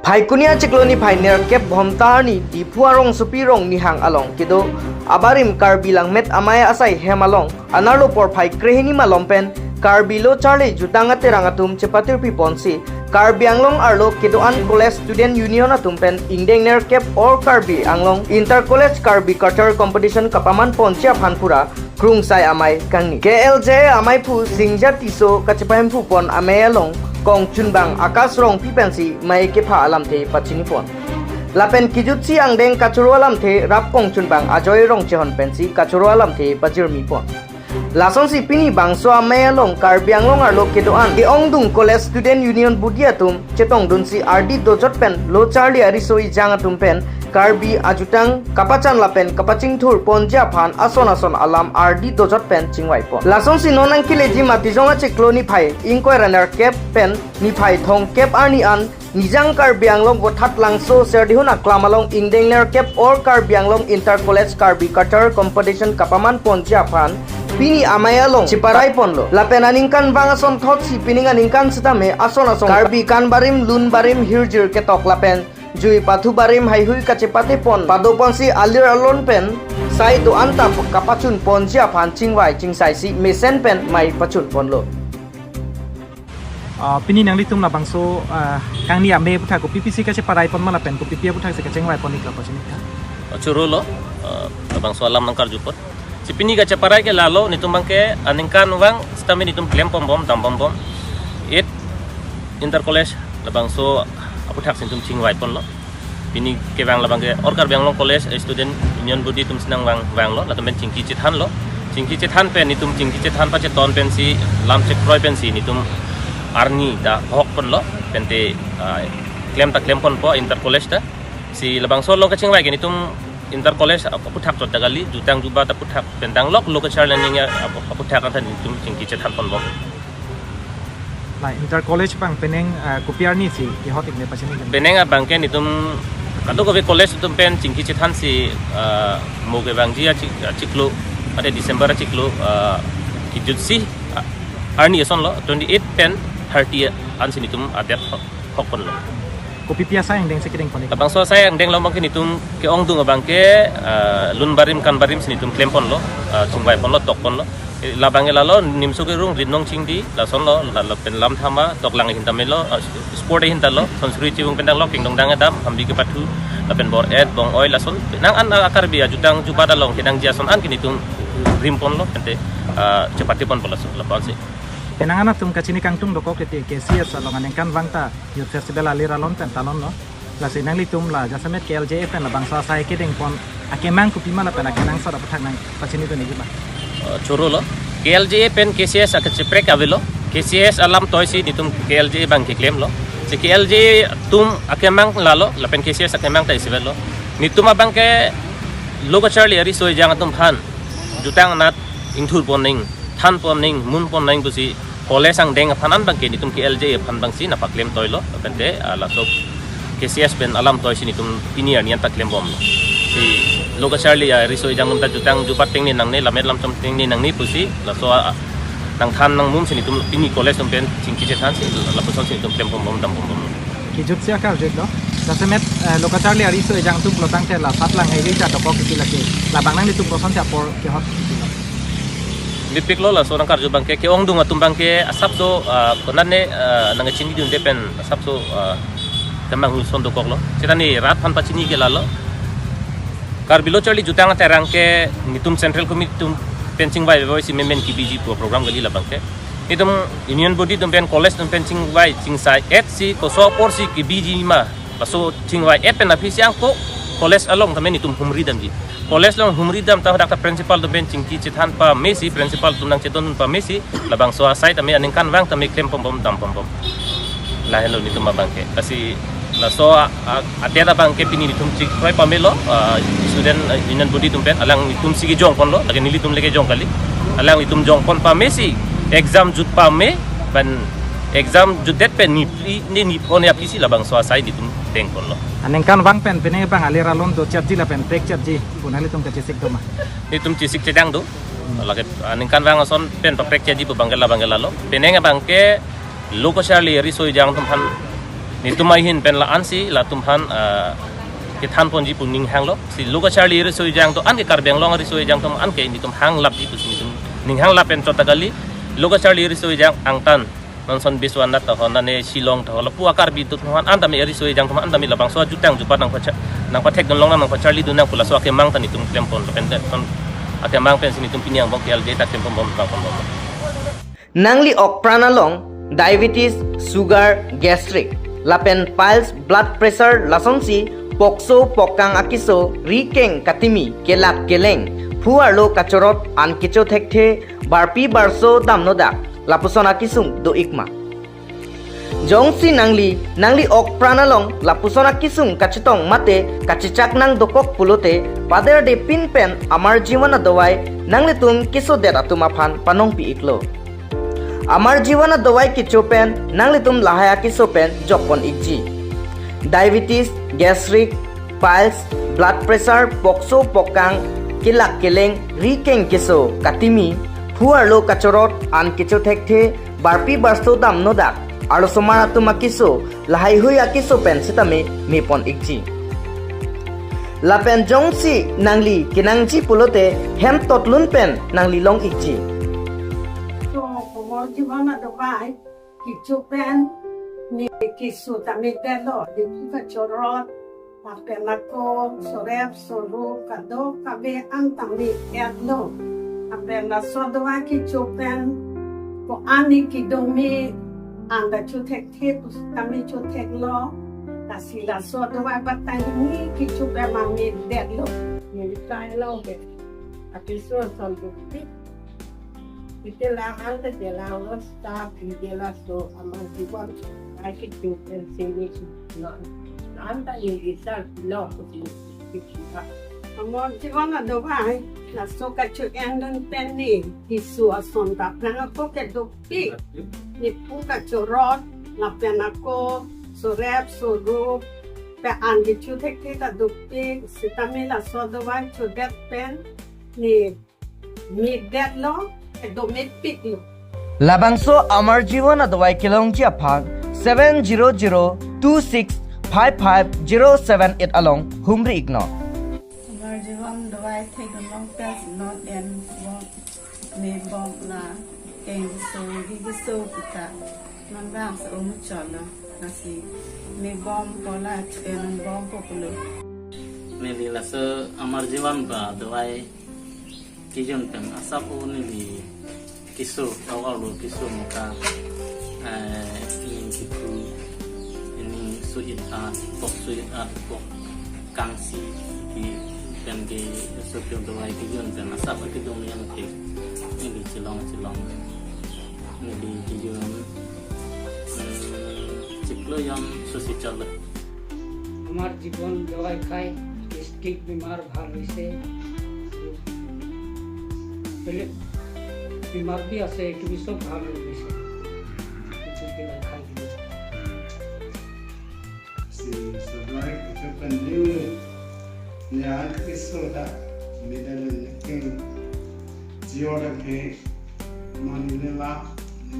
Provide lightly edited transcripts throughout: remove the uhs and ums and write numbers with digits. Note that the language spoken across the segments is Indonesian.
Kunia cikloni ner kep bomtarni di puarong supirong ni hang along kido abarim kar bilang met amaya asai hemalong anarlo por phai krehini malompen kar bilo charlie jutanga terangatum cepatir piponsi kar bianglong arlo kido an college student union atumpen ingdeng ner kep or karbi anglong inter college karbi cutter competition kapaman poncia phanpura krung sai amai kangni KLJ amai pu singja tiso kacepahem pu pon amaya long Kong chunbang akas rong pipensi mai ke pha alam the pachini pon lapen kijutsi angdeng kachuro alam the rap kong chunbang ajoy rong chehon pensi kachuro alam the pachir mi pon lasong si pini bangso amaya long karbiang long arlo kedoan di ongdung college student union budiatum chetong dunsi RD dojot pen lo charlie arisoi jangatum pen karbi ajutang kapachan lapen kapaching thur ponja phan ason alam RD dojot pen chingwai pon lasong si nonang kileji matijonga chikloni phai ingkoi runner cap pen ni phai thong cap arni an nijang karbianglong bothat langso serdihuna klamalong ingdengner cap or karbianglong inter college karbi cutter competition kapaman ponja phan Pini amaya long ciparai ponlo lapen aningkan bangason thot si pininga ningkan setame ason karbi kan barim lun barim hirjir ketok lapen jui pathu barim haihui kacepate pon padopon si alir alon pen sai tu anta kapachun ponjia phan chingwai chingsai si mesen pen mai pachun ponlo pini nang litum na bangso kang ni ambe putha ko PPC ka ceparai pon mala pen ko PPA putha se ka chengwai pon ikla pachini churulo bangso alam nangkar jupot si pini ka ceparai ke lalo nitum bangke aningkan wang stame nitum klem pom bom dam bom bom it inter college labangso aputhak sintum chingwai pon lo pini ke wang labangke orkar bang long college student union budi tum sinang wang lo latam ben chingki chithan lo chingki chithan pen nitum chingki chithan pa che ton pen si lam chek proi pen si nitum arni da hok pon lo pente klem pon po inter college ta si labangso lo ka chingwai ke nitum inter college aputhak tot dagali jutang juba ta puthak pendang lok local learning ya aputhak kan nitum chingki chithan pon bom lai inter college pang peneng kopiar ni si ki hot ikne pachini peneng abang ke nitum kado ko college tum pen chingki chithan si mo ke bang ji chiklo pada Desember chiklo kijutsi arni son lo 28 pen 30 an sinitum adet hokon lo kopi piasa yang deng sekideng pon abang so saya yang deng lo mangke nitum ke ongdung abang ke lun barim kan barim sinitum klempon lo chungwai pon lo tok pon lo labang lalo nimso ke rung rinong chingdi la son lo la pen lam thama tok lang hinta melo sport hinta lo संस्कृति wong pendang lo kingdong dang adam hambi ke patu la pen bor ed bong oil la son nang an akar biya jutang jupada long kedang jason an kinitung rimpon lo pente cepati pon pola la palsi penangana tum kachini kangtung doko kete KCS alongan engkan wangta youth festival alira lon pen talon no la sinang litum la jasamet KLJ pen la bangsa sai kedeng pon akemang kupima la pen akenang sara pathak nang pachini to nigi ba churu lo KLJ pen KCS ak cheprek avelo KCS alam toisi nitum KLJ bang ke claim lo si KLJ tum akemang lalo la pen KCS akemang ta isivelo nitum abang ke logo charlie ari soi jang tum phan jutang nat ingthur poning than poning mun poning busi kole sang deng phanan bang ke nitum KLJ phan bang si na pa claim toilo pente la so KCS pen alam toisi nitum ini nian ta claim bom si logo charlie ya risoi jang ta jutang jupat ting ni nang ne lamet lam ting ni nang ni pusi la so nang than nang mum sini tum ini college tum pen chingki che than si la puson sini tum klem bom dam bom ki jutsi akal jet lo jasamet lokacharli ari soi jang tum lotang te la satlang hei ja doko ki la ke la bang nang ni tum proson cha por ke hot lipik lo la so nang kar ju bang ke ong dung atum bang ke asap so konan ne nang chingki dun de pen asap so tamang hu son do kok lo chitani rat phan pa chini ke la lo Karbilo Charlie jutang terang ke nitum central committee tum penching vai voice member ki BG program gali labang ke nitum union body tum pen college tum penching vai chingsai HC ko so por si ki BG ma baso chingwai pen official ko college along tamen nitum humri dam ji college long humri dam ta dak principal tum pen chingki chithan pa Messi principal tum nang cheton pa Messi labang so sai tame aningkan wang tame klem pom pom dam pom pom la hello nitum abang ke kasi la so ada bang ke pini tum chik proi pamelo student union body tum pen alang tum sigi jong pon lo lagi nili tum lege jong kali alang tum jong pon pa Messi exam jut pa me ban exam jut det pen ni pon ya pisi la bang so sai di tum teng pon lo anengkan wang pen pene bang alira lon do chatji la pen break chatji punali tum ke sik do ma ni tum cisik cedang do lagi aningkan wang son pen pa break chatji bu bangela lo penenga bang ke logo charlie risoi jang tum han ni tumai hin pen la ansi la tumhan ke than pon ji puning hang lo si luka charli ri soi jang to an ke karbeng long ri soi jang to an ke ni tum hang lap ji tus ni tum ning hang lap pen to tagali luka charli ri soi jang ang tan non son biswan na to hon ne silong to la pu akar bi tu hon an tami ri soi jang to an tami labang so jutang jupat nang pa thek don long nang pa charli du nang pula so ke mang tan ni tum klempon lo pen ton ake mang pen sini tum piniang bok KLJ ta klempon bom bang pon bom nangli ok pranalong diabetes sugar gastric lapen piles blood pressure lasonsi pokso pokang akiso rikeng katimi kelak keleng phuarlo kachorot an kicho thekte barpi barso damnoda lapusona kisung do ikma jongsi nangli ok pranalong lapusona kisung kachitong mate kachichak nang dokok pulote pader de pin pen amar jiwana dawai nangli tum kiso dera tumaphan panong pi iklo amar jiwana dawai kicho pen nangli tum lahaya kiso pen jokpon ikji diabetes gastric piles blood pressure pokso pokang kilak keleng rikeng kiso katimi phuarlo kachorot an kicho thekte barpi barsto dam nodak aro somara tuma kiso lahai huya kiso pen sitame mepon ikji lapen jongsi nangli kinangji pulote hem totlun pen nangli long ikji Jiwana dawai kicho pen ni kiso tami telo di ka chorot apenako sorep soru kado kabe antami etno apena sodwa kicho pen ko ani kidomi anda chutek tip kami chutek lo kasila sodwa batani kicho pen mami detlo ni tai lo be akiso soldu Kita ante de la staff de la so amantiwan ay kitu sini no anta yisal lo kita amantiwan ado bai la so kachu endon penni hisu asonta plana ko ke dopi ni puka chorot la pena ko so rap so ro pe angi chu tek ta dopi sitamela so do bai chu det pen ni mi det lo Labangso amar jiwana dawai kilongji aphan 700265507 along humri igno amar jiwan dawai thegong pes not en me bom na eng so gi so kita man bang so mu chala nasi me bom pola en bom populo ne dila so amar jiwan ba dawai kijon pen asapu ni kiso awalo kiso muka ini kiku ini sujit pok kangsi di pen ke sopyo dawai kijon pen asapu kijon yang ke ini cilong ini di kijon ciklo yang susi chale আমার জীবন দওয়াই খাই স্টিক বিমার ভাল হইছে पहले बीमार भी আছে একটু भी सब ভালো হইছে কিছু দিন খাই si sebenarnya itu penting ya kisoda medal king jiora ke manila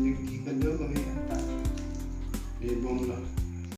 ni kikado kami anta di bomla